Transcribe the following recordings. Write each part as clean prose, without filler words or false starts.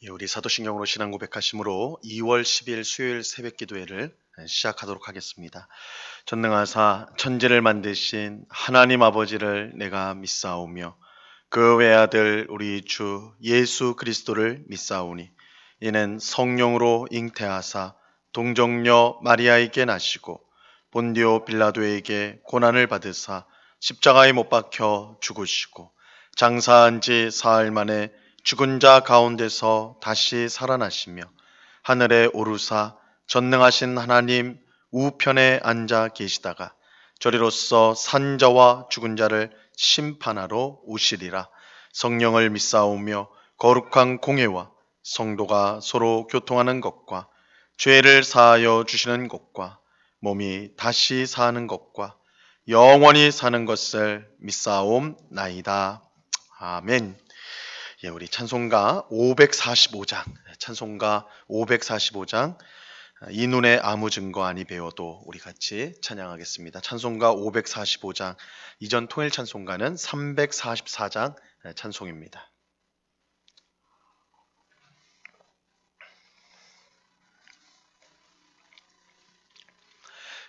우리 사도신경으로 신앙 고백하심으로 2월 10일 수요일 새벽 기도회를 시작하도록 하겠습니다. 전능하사 천지를 만드신 하나님 아버지를 내가 믿사오며 그 외아들 우리 주 예수 그리스도를 믿사오니 이는 성령으로 잉태하사 동정녀 마리아에게 나시고 본디오 빌라도에게 고난을 받으사 십자가에 못 박혀 죽으시고 장사한 지 사흘 만에 죽은 자 가운데서 다시 살아나시며 하늘에 오르사 전능하신 하나님 우편에 앉아 계시다가 저리로서 산 자와 죽은 자를 심판하러 오시리라. 성령을 믿사오며 거룩한 공회와 성도가 서로 교통하는 것과 죄를 사하여 주시는 것과 몸이 다시 사는 것과 영원히 사는 것을 믿사옵나이다. 아멘. 우리 찬송가 545장, 찬송가 545장, 이 눈에 아무 증거 아니 배워도 우리 같이 찬양하겠습니다. 찬송가 545장, 이전 통일 찬송가는 344장 찬송입니다.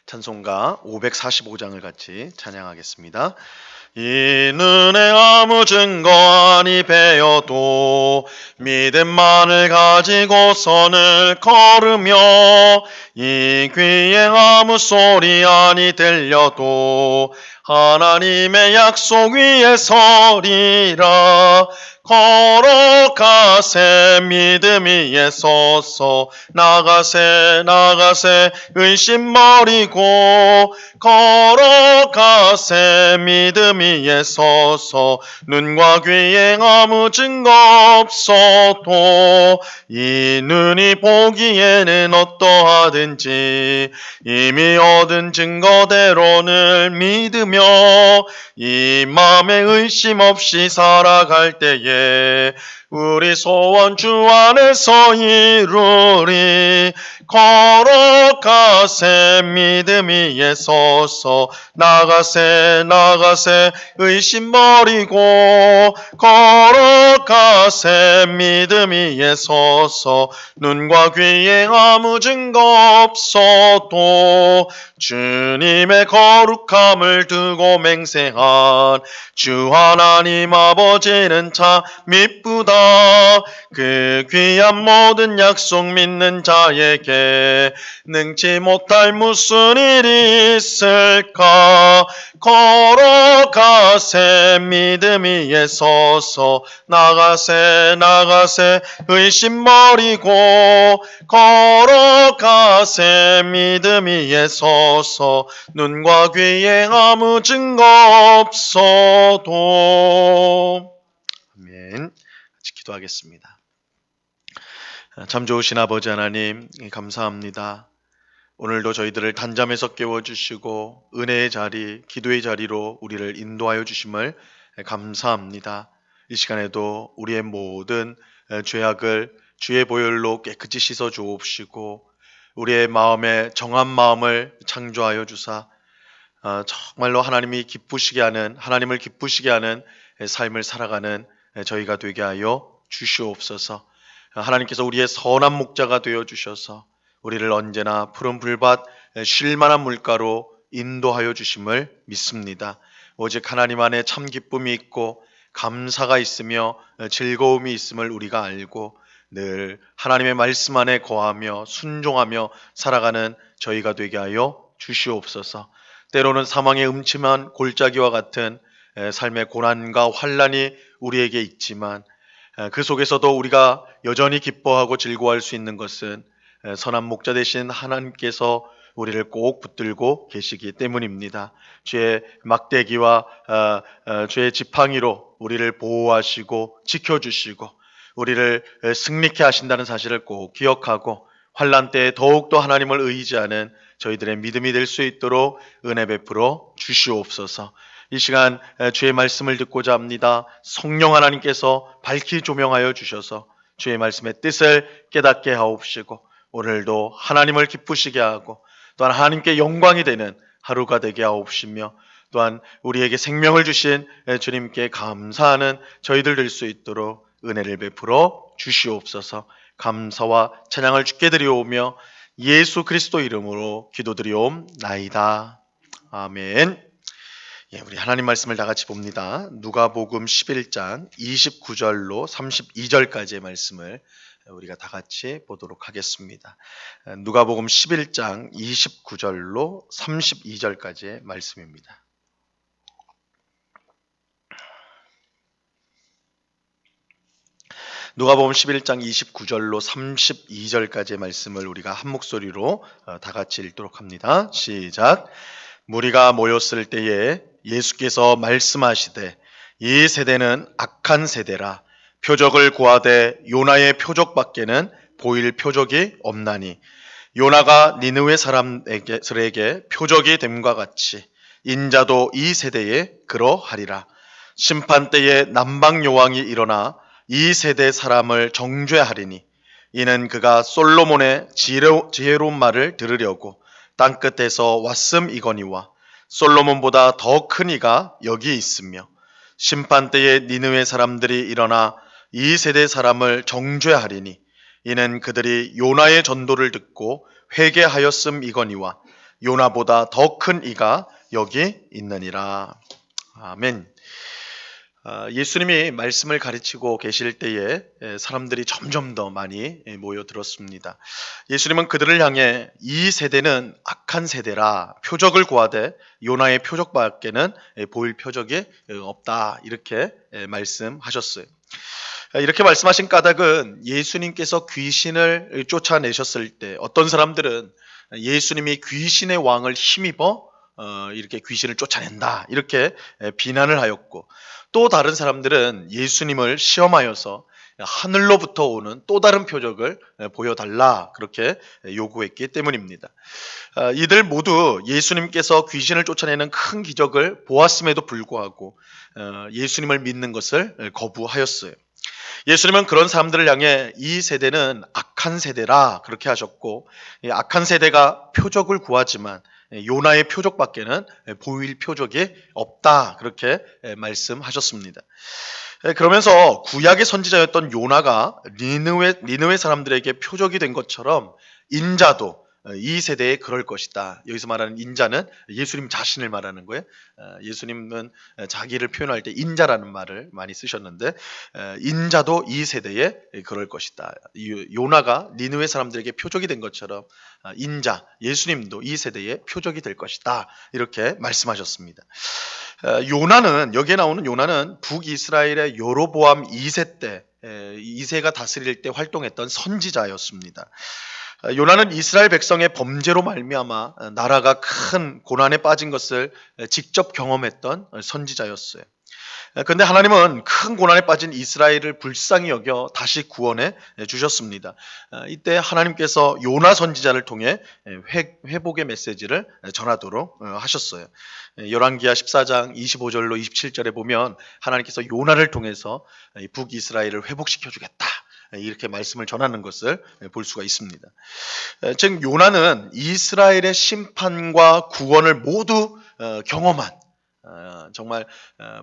찬송가 545장을 같이 찬양하겠습니다. 이 눈에 아무 증거 아니 배어도 믿음만을 가지고 선을 걸으며 이 귀에 아무 소리 아니 들려도 하나님의 약속 위에 서리라. 걸어가세 믿음 위에 서서 나가세 의심 버리고 걸어가세 믿음 위에 서서 눈과 귀에 아무 증거 없어도 이 눈이 보기에는 어떠하든지 이미 얻은 증거대로를 믿으며 이 맘에 의심 없이 살아갈 때에 우리 소원 주 안에서 이루리. 걸어가세 믿음 위에 서서 나가세 의심 버리고 걸어가세 믿음 위에 서서 눈과 귀에 아무 증거 없어도 주님의 거룩함을 두고 맹세한 주 하나님 아버지는 참 미쁘다. 그 귀한 모든 약속 믿는 자에게 능치 못할 무슨 일이 있을까. 걸어가세 믿음 위에 서서 나가세 의심 버리고 걸어가세 믿음 위에 서서 눈과 귀에 아무 증거 없어도. 아멘. 같이 기도하겠습니다. 참 좋으신 아버지 하나님 감사합니다. 오늘도 저희들을 단잠에서 깨워주시고 은혜의 자리, 기도의 자리로 우리를 인도하여 주심을 감사합니다. 이 시간에도 우리의 모든 죄악을 주의 보혈로 깨끗이 씻어 주옵시고 우리의 마음에 정한 마음을 창조하여 주사 정말로 하나님을 기쁘시게 하는 삶을 살아가는 저희가 되게 하여 주시옵소서. 하나님께서 우리의 선한 목자가 되어 주셔서 우리를 언제나 푸른 불밭 쉴 만한 물가로 인도하여 주심을 믿습니다. 오직 하나님 안에 참 기쁨이 있고 감사가 있으며 즐거움이 있음을 우리가 알고 늘 하나님의 말씀 안에 거하며 순종하며 살아가는 저희가 되게 하여 주시옵소서. 때로는 사망의 음침한 골짜기와 같은 삶의 고난과 환난이 우리에게 있지만 그 속에서도 우리가 여전히 기뻐하고 즐거워할 수 있는 것은 선한 목자 되신 하나님께서 우리를 꼭 붙들고 계시기 때문입니다. 죄의 막대기와 죄의 지팡이로 우리를 보호하시고 지켜주시고 우리를 승리케 하신다는 사실을 꼭 기억하고 환난 때에 더욱더 하나님을 의지하는 저희들의 믿음이 될 수 있도록 은혜 베풀어 주시옵소서. 이 시간 주의 말씀을 듣고자 합니다. 성령 하나님께서 밝히 조명하여 주셔서 주의 말씀의 뜻을 깨닫게 하옵시고 오늘도 하나님을 기쁘시게 하고 또한 하나님께 영광이 되는 하루가 되게 하옵시며 또한 우리에게 생명을 주신 주님께 감사하는 저희들 될 수 있도록 은혜를 베풀어 주시옵소서. 감사와 찬양을 주께 드리오며 예수 그리스도 이름으로 기도드리옵나이다. 아멘. 예, 우리 하나님 말씀을 다 같이 봅니다. 누가복음 11장 29절로 32절까지의 말씀을 우리가 다 같이 보도록 하겠습니다. 누가복음 11장 29절로 32절까지의 말씀입니다. 누가복음 11장 29절로 32절까지의 말씀을 우리가 한 목소리로 다 같이 읽도록 합니다. 시작. 무리가 모였을 때에 예수께서 말씀하시되 이 세대는 악한 세대라. 표적을 구하되 요나의 표적밖에는 보일 표적이 없나니 요나가 니느웨 사람들에게 표적이 됨과 같이 인자도 이 세대에 그러하리라. 심판 때에 남방 여왕이 일어나 이 세대 사람을 정죄하리니 이는 그가 솔로몬의 지혜로운 말을 들으려고 땅끝에서 왔음이거니와 솔로몬보다 더 큰 이가 여기 있으며 심판 때에 니느웨 사람들이 일어나 이 세대 사람을 정죄하리니 이는 그들이 요나의 전도를 듣고 회개하였음이거니와 요나보다 더 큰 이가 여기 있느니라. 아멘. 예수님이 말씀을 가르치고 계실 때에 사람들이 점점 더 많이 모여들었습니다. 예수님은 그들을 향해 이 세대는 악한 세대라, 표적을 구하되 요나의 표적밖에는 보일 표적이 없다, 이렇게 말씀하셨어요. 이렇게 말씀하신 까닭은 예수님께서 귀신을 쫓아내셨을 때 어떤 사람들은 예수님이 귀신의 왕을 힘입어 이렇게 귀신을 쫓아낸다, 이렇게 비난을 하였고, 또 다른 사람들은 예수님을 시험하여서 하늘로부터 오는 또 다른 표적을 보여달라, 그렇게 요구했기 때문입니다. 이들 모두 예수님께서 귀신을 쫓아내는 큰 기적을 보았음에도 불구하고 예수님을 믿는 것을 거부하였어요. 예수님은 그런 사람들을 향해 이 세대는 악한 세대라, 그렇게 하셨고, 이 악한 세대가 표적을 구하지만 요나의 표적밖에는 보일 표적이 없다, 그렇게 말씀하셨습니다. 그러면서 구약의 선지자였던 요나가 니느웨 사람들에게 표적이 된 것처럼 인자도 이 세대에 그럴 것이다. 여기서 말하는 인자는 예수님 자신을 말하는 거예요. 예수님은 자기를 표현할 때 인자라는 말을 많이 쓰셨는데, 인자도 이 세대에 그럴 것이다. 요나가 니느웨 사람들에게 표적이 된 것처럼 인자, 예수님도 이 세대에 표적이 될 것이다, 이렇게 말씀하셨습니다. 요나는, 여기에 나오는 요나는 북이스라엘의 여로보암 2세 때, 2세가 다스릴 때 활동했던 선지자였습니다. 요나는 이스라엘 백성의 범죄로 말미암아 나라가 큰 고난에 빠진 것을 직접 경험했던 선지자였어요. 그런데 하나님은 큰 고난에 빠진 이스라엘을 불쌍히 여겨 다시 구원해 주셨습니다. 이때 하나님께서 요나 선지자를 통해 회복의 메시지를 전하도록 하셨어요. 열왕기하 14장 25절로 27절에 보면 하나님께서 요나를 통해서 북이스라엘을 회복시켜 주겠다, 이렇게 말씀을 전하는 것을 볼 수가 있습니다. 즉 요나는 이스라엘의 심판과 구원을 모두 경험한, 정말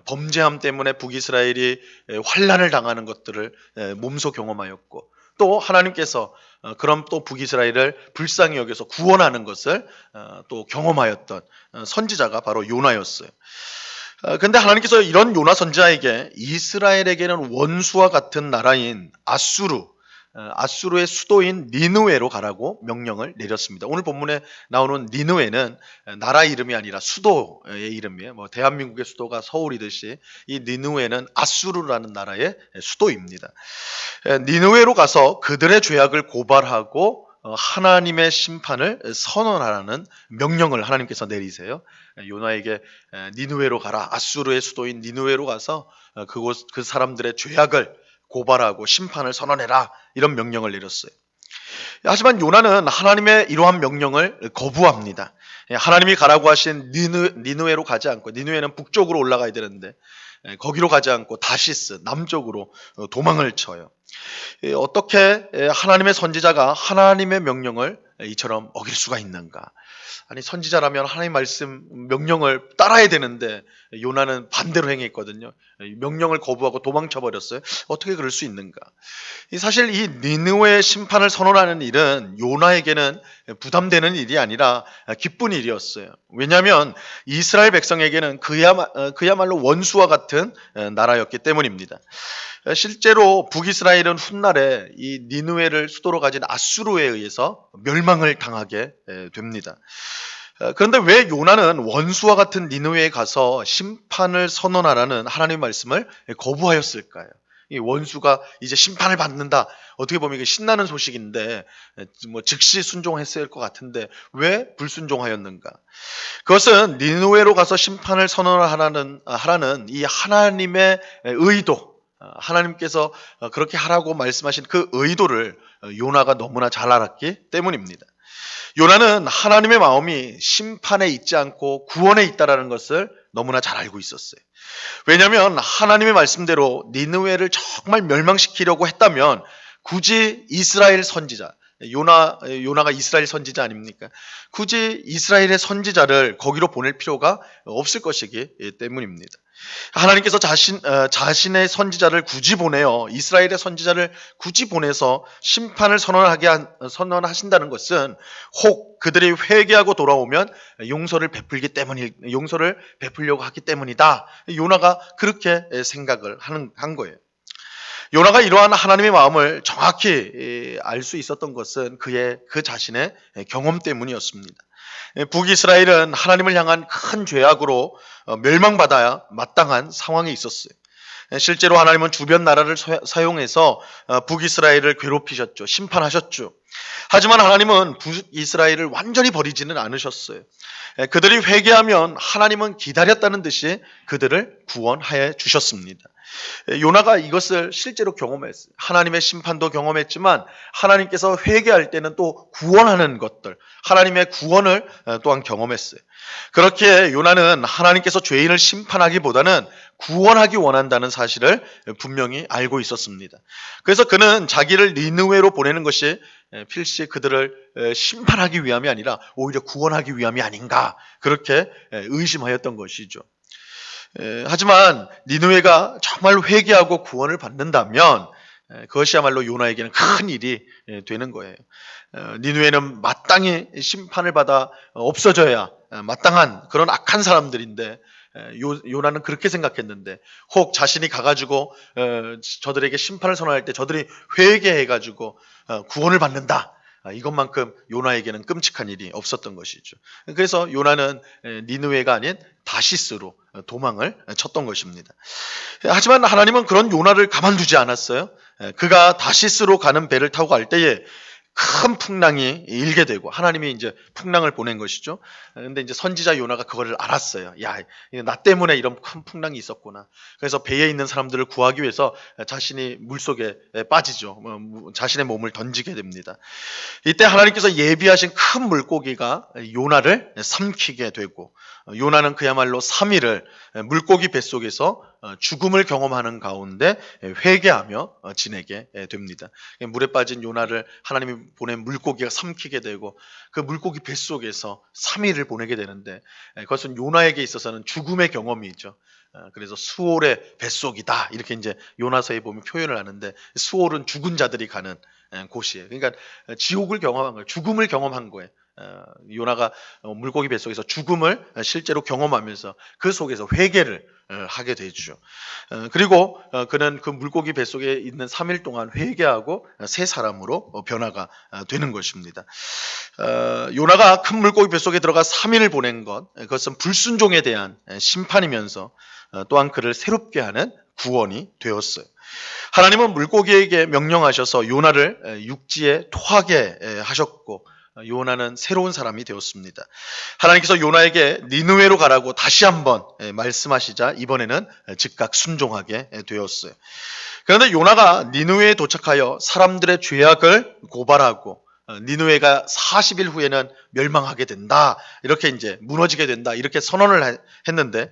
범죄함 때문에 북이스라엘이 환난을 당하는 것들을 몸소 경험하였고, 또 하나님께서 그럼 또 북이스라엘을 불쌍히 여겨서 구원하는 것을 또 경험하였던 선지자가 바로 요나였어요. 근데 하나님께서 이런 요나 선지자에게 이스라엘에게는 원수와 같은 나라인 아수르의 수도인 니느웨로 가라고 명령을 내렸습니다. 오늘 본문에 나오는 니느웨는 나라 이름이 아니라 수도의 이름이에요. 대한민국의 수도가 서울이듯이 이 니느웨는 아수르라는 나라의 수도입니다. 니느웨로 가서 그들의 죄악을 고발하고 하나님의 심판을 선언하라는 명령을 하나님께서 내리세요. 요나에게 니느웨로 가라, 아수르의 수도인 니느웨로 가서 그 사람들의 죄악을 고발하고 심판을 선언해라, 이런 명령을 내렸어요. 하지만 요나는 하나님의 이러한 명령을 거부합니다. 하나님이 가라고 하신 니느웨로 가지 않고, 니느웨는 북쪽으로 올라가야 되는데 거기로 가지 않고 다시스 남쪽으로 도망을 쳐요. 어떻게 하나님의 선지자가 하나님의 명령을 이처럼 어길 수가 있는가? 아니 선지자라면 하나님 말씀 명령을 따라야 되는데 요나는 반대로 행했거든요. 명령을 거부하고 도망쳐 버렸어요. 어떻게 그럴 수 있는가? 사실 이 니느웨 심판을 선언하는 일은 요나에게는 부담되는 일이 아니라 기쁜 일이었어요. 왜냐하면 이스라엘 백성에게는 그야말로 원수와 같은 나라였기 때문입니다. 실제로 북이스라엘은 훗날에 이 니느웨를 수도로 가진 아수르에 의해서 멸망을 당하게 됩니다. 그런데 왜 요나는 원수와 같은 니느웨에 가서 심판을 선언하라는 하나님의 말씀을 거부하였을까요? 이 원수가 이제 심판을 받는다. 어떻게 보면 이게 신나는 소식인데 뭐 즉시 순종했을 것 같은데 왜 불순종하였는가? 그것은 니느웨로 가서 심판을 하라는 이 하나님의 의도, 하나님께서 그렇게 하라고 말씀하신 그 의도를 요나가 너무나 잘 알았기 때문입니다. 요나는 하나님의 마음이 심판에 있지 않고 구원에 있다라는 것을 너무나 잘 알고 있었어요. 왜냐하면 하나님의 말씀대로 니느웨를 정말 멸망시키려고 했다면 굳이 이스라엘 선지자, 요나가 이스라엘 선지자 아닙니까? 굳이 이스라엘의 선지자를 거기로 보낼 필요가 없을 것이기 때문입니다. 하나님께서 자신의 선지자를 굳이 보내어 이스라엘의 선지자를 굳이 보내서 심판을 선언하신다는 것은 혹 그들이 회개하고 돌아오면 용서를 베풀려고 하기 때문이다. 요나가 그렇게 생각을 한 거예요. 요나가 이러한 하나님의 마음을 정확히 알 수 있었던 것은 그 자신의 경험 때문이었습니다. 북이스라엘은 하나님을 향한 큰 죄악으로 멸망받아야 마땅한 상황에 있었어요. 실제로 하나님은 주변 나라를 사용해서 북이스라엘을 괴롭히셨죠. 심판하셨죠. 하지만 하나님은 북이스라엘을 완전히 버리지는 않으셨어요. 그들이 회개하면 하나님은 기다렸다는 듯이 그들을 구원하여 주셨습니다. 요나가 이것을 실제로 경험했어요. 하나님의 심판도 경험했지만 하나님께서 회개할 때는 또 구원하는 것들, 하나님의 구원을 또한 경험했어요. 그렇게 요나는 하나님께서 죄인을 심판하기보다는 구원하기 원한다는 사실을 분명히 알고 있었습니다. 그래서 그는 자기를 니느웨로 보내는 것이 필시 그들을 심판하기 위함이 아니라 오히려 구원하기 위함이 아닌가 그렇게 의심하였던 것이죠. 하지만 니느웨가 정말 회개하고 구원을 받는다면 그것이야말로 요나에게는 큰 일이 되는 거예요. 니느웨는 마땅히 심판을 받아 없어져야 마땅한 그런 악한 사람들인데 요나는 그렇게 생각했는데 혹 자신이 가가지고 저들에게 심판을 선언할 때 저들이 회개해가지고 구원을 받는다. 이것만큼 요나에게는 끔찍한 일이 없었던 것이죠. 그래서 요나는 니느웨가 아닌 다시스로 도망을 쳤던 것입니다. 하지만 하나님은 그런 요나를 가만두지 않았어요. 그가 다시스로 가는 배를 타고 갈 때에 큰 풍랑이 일게 되고 하나님이 이제 풍랑을 보낸 것이죠. 근데 이제 선지자 요나가 그거를 알았어요. 야, 나 때문에 이런 큰 풍랑이 있었구나. 그래서 배에 있는 사람들을 구하기 위해서 자신이 물속에 빠지죠. 자신의 몸을 던지게 됩니다. 이때 하나님께서 예비하신 큰 물고기가 요나를 삼키게 되고 요나는 그야말로 3일을 물고기 뱃속에서 죽음을 경험하는 가운데 회개하며 지내게 됩니다. 물에 빠진 요나를 하나님이 보낸 물고기가 삼키게 되고 그 물고기 뱃속에서 3일을 보내게 되는데 그것은 요나에게 있어서는 죽음의 경험이죠. 그래서 수올의 뱃속이다 이렇게 이제 요나서에 보면 표현을 하는데 수올은 죽은 자들이 가는 곳이에요. 그러니까 지옥을 경험한 거예요. 죽음을 경험한 거예요. 요나가 물고기 뱃속에서 죽음을 실제로 경험하면서 그 속에서 회개를 하게 되죠. 그리고 그는 그 물고기 뱃속에 있는 3일 동안 회개하고 새 사람으로 변화가 되는 것입니다. 요나가 큰 물고기 뱃속에 들어가 3일을 보낸 것, 그것은 불순종에 대한 심판이면서 또한 그를 새롭게 하는 구원이 되었어요. 하나님은 물고기에게 명령하셔서 요나를 육지에 토하게 하셨고 요나는 새로운 사람이 되었습니다. 하나님께서 요나에게 니느웨로 가라고 다시 한번 말씀하시자 이번에는 즉각 순종하게 되었어요. 그런데 요나가 니느웨에 도착하여 사람들의 죄악을 고발하고 니느웨가 40일 후에는 멸망하게 된다. 이렇게 이제 무너지게 된다. 이렇게 선언을 했는데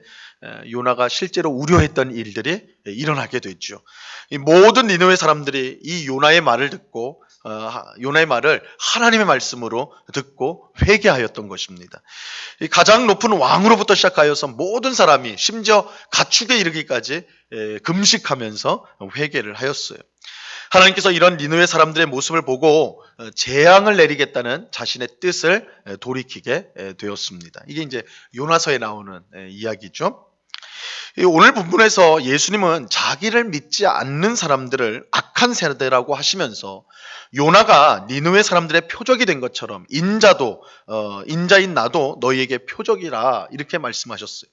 요나가 실제로 우려했던 일들이 일어나게 됐죠. 이 모든 니느웨 사람들이 이 요나의 말을 듣고 요나의 말을 하나님의 말씀으로 듣고 회개하였던 것입니다. 이 가장 높은 왕으로부터 시작하여서 모든 사람이 심지어 가축에 이르기까지 금식하면서 회개를 하였어요. 하나님께서 이런 니느웨 사람들의 모습을 보고 재앙을 내리겠다는 자신의 뜻을 돌이키게 되었습니다. 이게 이제 요나서에 나오는 이야기죠. 오늘 본문에서 예수님은 자기를 믿지 않는 사람들을 악한 세대라고 하시면서 요나가 니느웨 사람들의 표적이 된 것처럼 인자인 나도 너희에게 표적이라 이렇게 말씀하셨어요.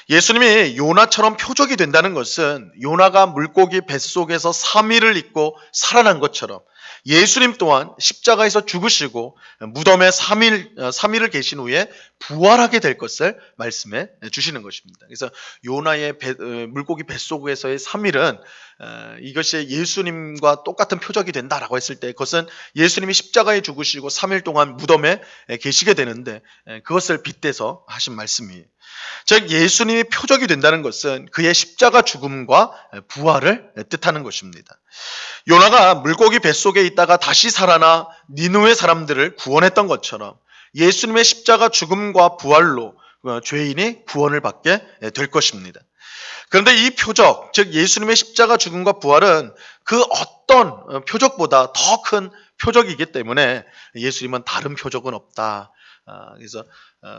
예수님이 요나처럼 표적이 된다는 것은 요나가 물고기 뱃속에서 3일을 있고 살아난 것처럼 예수님 또한 십자가에서 죽으시고 무덤에 3일을 계신 후에 부활하게 될 것을 말씀해 주시는 것입니다. 그래서 요나의 물고기 뱃속에서의 3일은 이것이 예수님과 똑같은 표적이 된다라고 했을 때 그것은 예수님이 십자가에 죽으시고 3일 동안 무덤에 계시게 되는데 그것을 빗대서 하신 말씀이에요. 즉 예수님이 표적이 된다는 것은 그의 십자가 죽음과 부활을 뜻하는 것입니다. 요나가 물고기 뱃속에 있다가 다시 살아나 니느웨 사람들을 구원했던 것처럼 예수님의 십자가 죽음과 부활로 죄인이 구원을 받게 될 것입니다. 그런데 이 표적, 즉 예수님의 십자가 죽음과 부활은 그 어떤 표적보다 더 큰 표적이기 때문에 예수님은 다른 표적은 없다. 그래서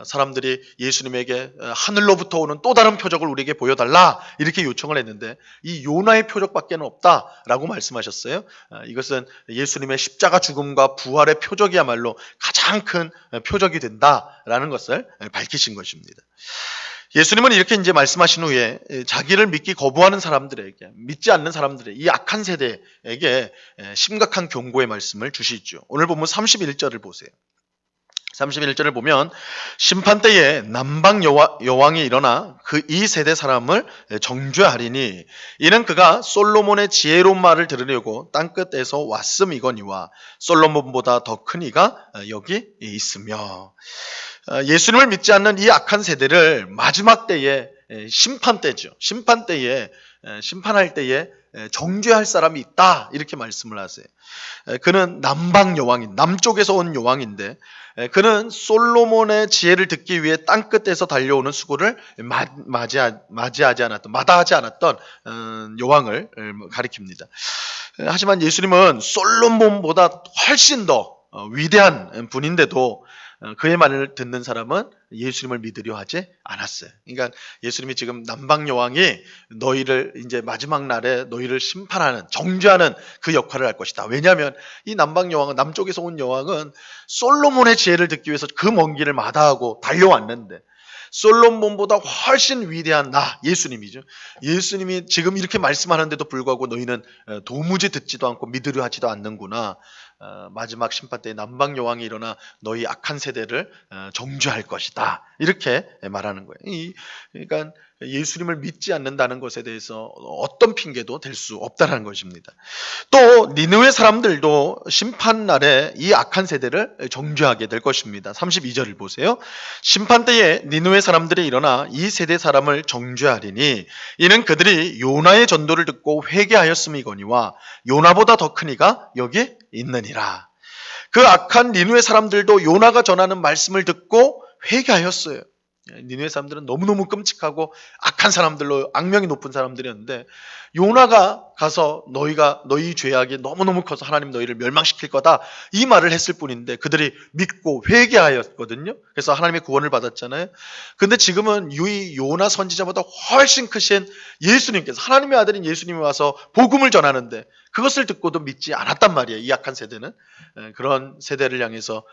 사람들이 예수님에게 하늘로부터 오는 또 다른 표적을 우리에게 보여달라 이렇게 요청을 했는데 이 요나의 표적밖에 없다라고 말씀하셨어요. 이것은 예수님의 십자가 죽음과 부활의 표적이야말로 가장 큰 표적이 된다라는 것을 밝히신 것입니다. 예수님은 이렇게 이제 말씀하신 후에 자기를 믿기 거부하는 사람들에게, 믿지 않는 사람들의 이 악한 세대에게 심각한 경고의 말씀을 주시죠. 오늘 본문 31절을 보세요. 31절을 보면 심판 때에 남방 여왕이 일어나 이 세대 사람을 정죄하리니 이는 그가 솔로몬의 지혜로운 말을 들으려고 땅끝에서 왔음이거니와 솔로몬보다 더 큰 이가 여기 있으며. 예수님을 믿지 않는 이 악한 세대를 마지막 때에 심판 때죠. 심판할 때에 정죄할 사람이 있다 이렇게 말씀을 하세요. 그는 남방 여왕인 남쪽에서 온 여왕인데 그는 솔로몬의 지혜를 듣기 위해 땅끝에서 달려오는 수고를 마다하지 않았던 여왕을 가리킵니다. 하지만 예수님은 솔로몬보다 훨씬 더 위대한 분인데도 그의 말을 듣는 사람은 예수님을 믿으려 하지 않았어요. 그러니까 예수님이 지금 남방 여왕이 너희를 이제 마지막 날에 너희를 심판하는, 정죄하는 그 역할을 할 것이다. 왜냐하면 이 남방 여왕은, 남쪽에서 온 여왕은 솔로몬의 지혜를 듣기 위해서 그 먼 길을 마다하고 달려왔는데 솔로몬보다 훨씬 위대한 나, 예수님이죠. 예수님이 지금 이렇게 말씀하는데도 불구하고 너희는 도무지 듣지도 않고 믿으려 하지도 않는구나. 마지막 심판 때 남방 여왕이 일어나 너희 악한 세대를 정죄할 것이다. 이렇게 말하는 거예요. 그러니까 예수님을 믿지 않는다는 것에 대해서 어떤 핑계도 될 수 없다는 것입니다. 또 니느웨 사람들도 심판 날에 이 악한 세대를 정죄하게 될 것입니다. 32절을 보세요. 심판 때에 니느웨 사람들이 일어나 이 세대 사람을 정죄하리니 이는 그들이 요나의 전도를 듣고 회개하였음이거니와 요나보다 더 큰 이가 여기 있느니라. 그 악한 니느웨 사람들도 요나가 전하는 말씀을 듣고 회개하였어요. 니느웨 사람들은 너무너무 끔찍하고 악한 사람들로, 악명이 높은 사람들이었는데 요나가 가서 너희 죄악이 너무너무 커서 하나님 너희를 멸망시킬 거다 이 말을 했을 뿐인데 그들이 믿고 회개하였거든요. 그래서 하나님의 구원을 받았잖아요. 근데 지금은 이 요나 선지자보다 훨씬 크신 예수님께서, 하나님의 아들인 예수님이 와서 복음을 전하는데 그것을 듣고도 믿지 않았단 말이에요. 이 악한 세대는. 그런 세대를 향해서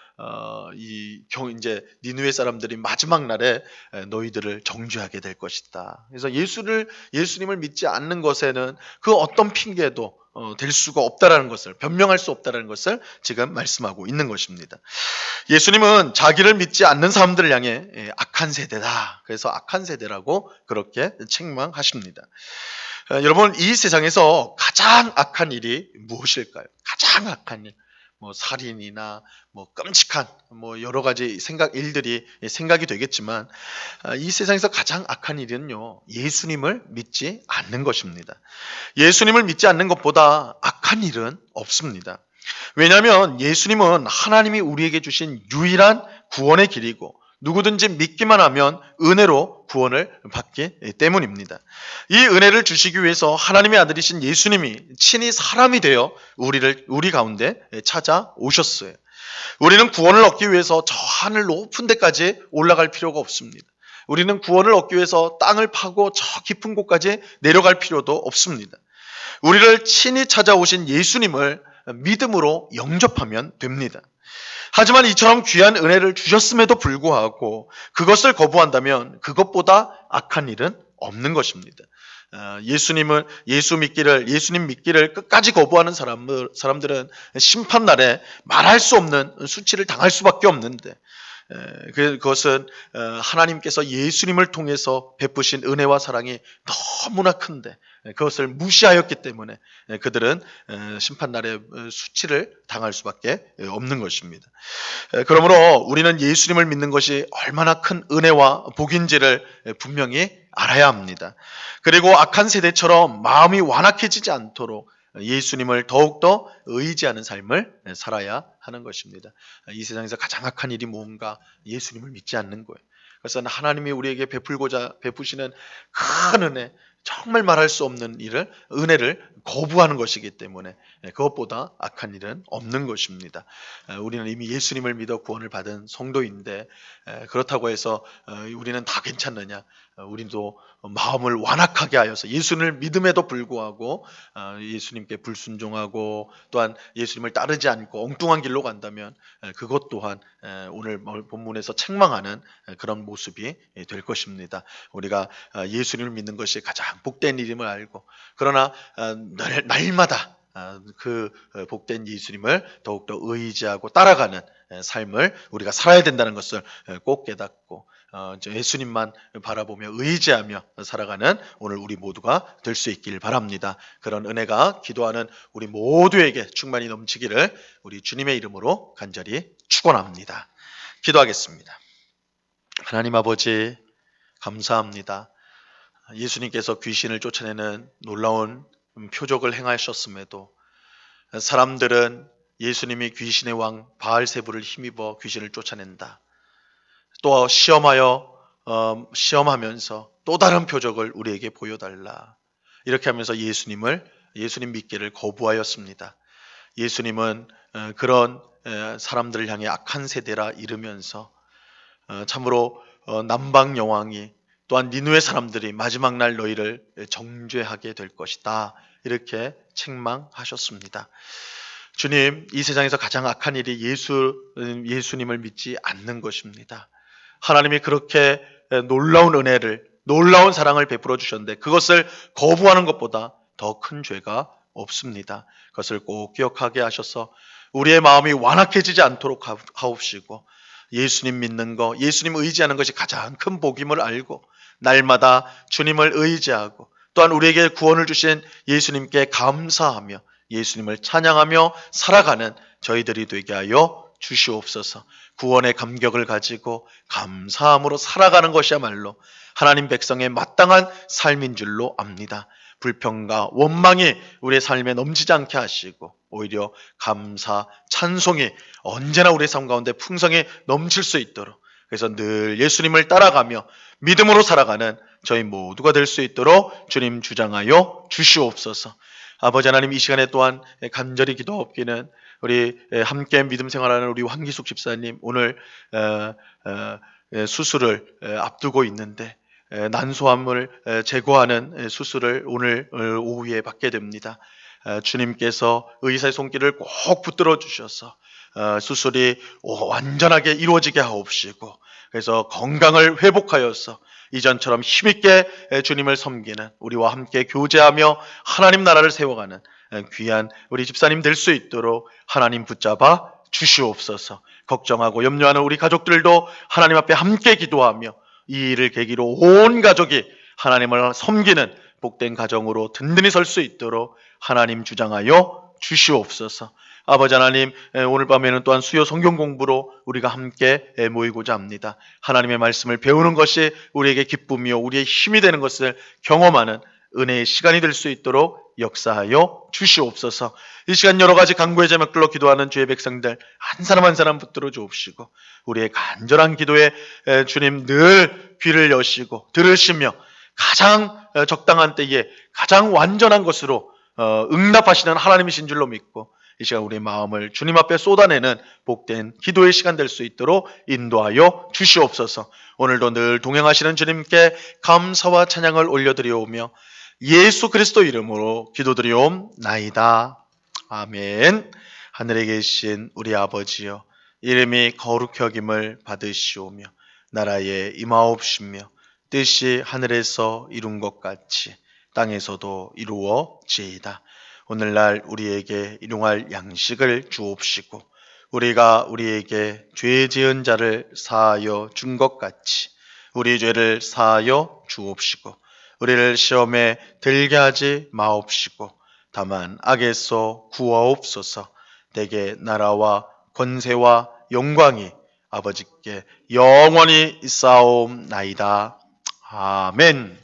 이제 니느웨 사람들이 마지막 날에 너희들을 정죄하게 될 것이다. 그래서 예수님을 믿지 않는 것에는 그 어떤 핑계도 될 수가 없다라는 것을, 변명할 수 없다라는 것을 지금 말씀하고 있는 것입니다. 예수님은 자기를 믿지 않는 사람들을 향해 악한 세대다. 그래서 악한 세대라고 그렇게 책망하십니다. 여러분, 이 세상에서 가장 악한 일이 무엇일까요? 가장 악한 일. 뭐 살인이나 뭐 끔찍한 뭐 여러 가지 일들이 생각이 되겠지만, 이 세상에서 가장 악한 일은요, 예수님을 믿지 않는 것입니다. 예수님을 믿지 않는 것보다 악한 일은 없습니다. 왜냐하면 예수님은 하나님이 우리에게 주신 유일한 구원의 길이고, 누구든지 믿기만 하면 은혜로 구원을 받기 때문입니다. 이 은혜를 주시기 위해서 하나님의 아들이신 예수님이 친히 사람이 되어 우리 가운데 찾아오셨어요. 우리는 구원을 얻기 위해서 저 하늘 높은 데까지 올라갈 필요가 없습니다. 우리는 구원을 얻기 위해서 땅을 파고 저 깊은 곳까지 내려갈 필요도 없습니다. 우리를 친히 찾아오신 예수님을 믿음으로 영접하면 됩니다. 하지만 이처럼 귀한 은혜를 주셨음에도 불구하고 그것을 거부한다면 그것보다 악한 일은 없는 것입니다. 예수님 믿기를 끝까지 거부하는 사람들은 심판날에 말할 수 없는 수치를 당할 수밖에 없는데, 그것은 하나님께서 예수님을 통해서 베푸신 은혜와 사랑이 너무나 큰데 그것을 무시하였기 때문에 그들은 심판날에 수치를 당할 수밖에 없는 것입니다. 그러므로 우리는 예수님을 믿는 것이 얼마나 큰 은혜와 복인지를 분명히 알아야 합니다. 그리고 악한 세대처럼 마음이 완악해지지 않도록 예수님을 더욱더 의지하는 삶을 살아야 하는 것입니다. 이 세상에서 가장 악한 일이 뭔가? 예수님을 믿지 않는 거예요. 그래서 하나님이 우리에게 베푸시는 큰 은혜, 정말 말할 수 없는 은혜를 거부하는 것이기 때문에 그것보다 악한 일은 없는 것입니다. 우리는 이미 예수님을 믿어 구원을 받은 성도인데, 그렇다고 해서 우리는 다 괜찮느냐? 우리도 마음을 완악하게 하여서 예수님을 믿음에도 불구하고 예수님께 불순종하고 또한 예수님을 따르지 않고 엉뚱한 길로 간다면 그것 또한 오늘 본문에서 책망하는 그런 모습이 될 것입니다. 우리가 예수님을 믿는 것이 가장 복된 일임을 알고, 그러나 날마다 그 복된 예수님을 더욱더 의지하고 따라가는 삶을 우리가 살아야 된다는 것을 꼭 깨닫고 예수님만 바라보며 의지하며 살아가는 오늘 우리 모두가 될 수 있길 바랍니다. 그런 은혜가 기도하는 우리 모두에게 충만히 넘치기를 우리 주님의 이름으로 간절히 축원합니다. 기도하겠습니다. 하나님 아버지, 감사합니다. 예수님께서 귀신을 쫓아내는 놀라운 표적을 행하셨음에도 사람들은 예수님이 귀신의 왕 바알세불을 힘입어 귀신을 쫓아낸다, 또 시험하면서 또 다른 표적을 우리에게 보여달라, 이렇게 하면서 예수님 믿기를 거부하였습니다. 예수님은 그런 사람들을 향해 악한 세대라 이르면서 참으로 남방 여왕이 또한 니느웨 사람들이 마지막 날 너희를 정죄하게 될 것이다, 이렇게 책망하셨습니다. 주님, 이 세상에서 가장 악한 일이 예수님을 믿지 않는 것입니다. 하나님이 그렇게 놀라운 은혜를, 놀라운 사랑을 베풀어 주셨는데 그것을 거부하는 것보다 더 큰 죄가 없습니다. 그것을 꼭 기억하게 하셔서 우리의 마음이 완악해지지 않도록 하옵시고, 예수님 믿는 것, 예수님 의지하는 것이 가장 큰 복임을 알고 날마다 주님을 의지하고 또한 우리에게 구원을 주신 예수님께 감사하며 예수님을 찬양하며 살아가는 저희들이 되게 하여 주시옵소서. 구원의 감격을 가지고 감사함으로 살아가는 것이야말로 하나님 백성의 마땅한 삶인 줄로 압니다. 불평과 원망이 우리의 삶에 넘치지 않게 하시고 오히려 감사, 찬송이 언제나 우리의 삶 가운데 풍성히 넘칠 수 있도록, 그래서 늘 예수님을 따라가며 믿음으로 살아가는 저희 모두가 될 수 있도록 주님 주장하여 주시옵소서. 아버지 하나님, 이 시간에 또한 간절히 기도하옵기는 우리 함께 믿음 생활하는 우리 황기숙 집사님, 오늘 수술을 앞두고 있는데 난소암을 제거하는 수술을 오늘 오후에 받게 됩니다. 주님께서 의사의 손길을 꼭 붙들어 주셔서 수술이 완전하게 이루어지게 하옵시고, 그래서 건강을 회복하여서 이전처럼 힘있게 주님을 섬기는, 우리와 함께 교제하며 하나님 나라를 세워가는 귀한 우리 집사님 될 수 있도록 하나님 붙잡아 주시옵소서. 걱정하고 염려하는 우리 가족들도 하나님 앞에 함께 기도하며 이 일을 계기로 온 가족이 하나님을 섬기는 복된 가정으로 든든히 설 수 있도록 하나님 주장하여 주시옵소서. 아버지 하나님, 오늘 밤에는 또한 수요 성경 공부로 우리가 함께 모이고자 합니다. 하나님의 말씀을 배우는 것이 우리에게 기쁨이요 우리의 힘이 되는 것을 경험하는 은혜의 시간이 될 수 있도록 역사하여 주시옵소서. 이 시간 여러 가지 간구의 제목들로 기도하는 주의 백성들 한 사람 한 사람 붙들어 주옵시고 우리의 간절한 기도에 주님 늘 귀를 여시고 들으시며 가장 적당한 때에 가장 완전한 것으로 응답하시는 하나님이신 줄로 믿고 이 시간 우리의 마음을 주님 앞에 쏟아내는 복된 기도의 시간 될 수 있도록 인도하여 주시옵소서. 오늘도 늘 동행하시는 주님께 감사와 찬양을 올려드리오며 예수 그리스도 이름으로 기도드리옵나이다. 아멘. 하늘에 계신 우리 아버지여, 이름이 거룩히 여김을 받으시오며 나라에 임하옵시며 뜻이 하늘에서 이룬 것 같이 땅에서도 이루어지이다. 오늘날 우리에게 일용할 양식을 주옵시고 우리가 우리에게 죄 지은 자를 사하여 준 것 같이 우리 죄를 사하여 주옵시고 우리를 시험에 들게 하지 마옵시고 다만 악에서 구하옵소서. 대개 나라와 권세와 영광이 아버지께 영원히 있사옵나이다. 아멘.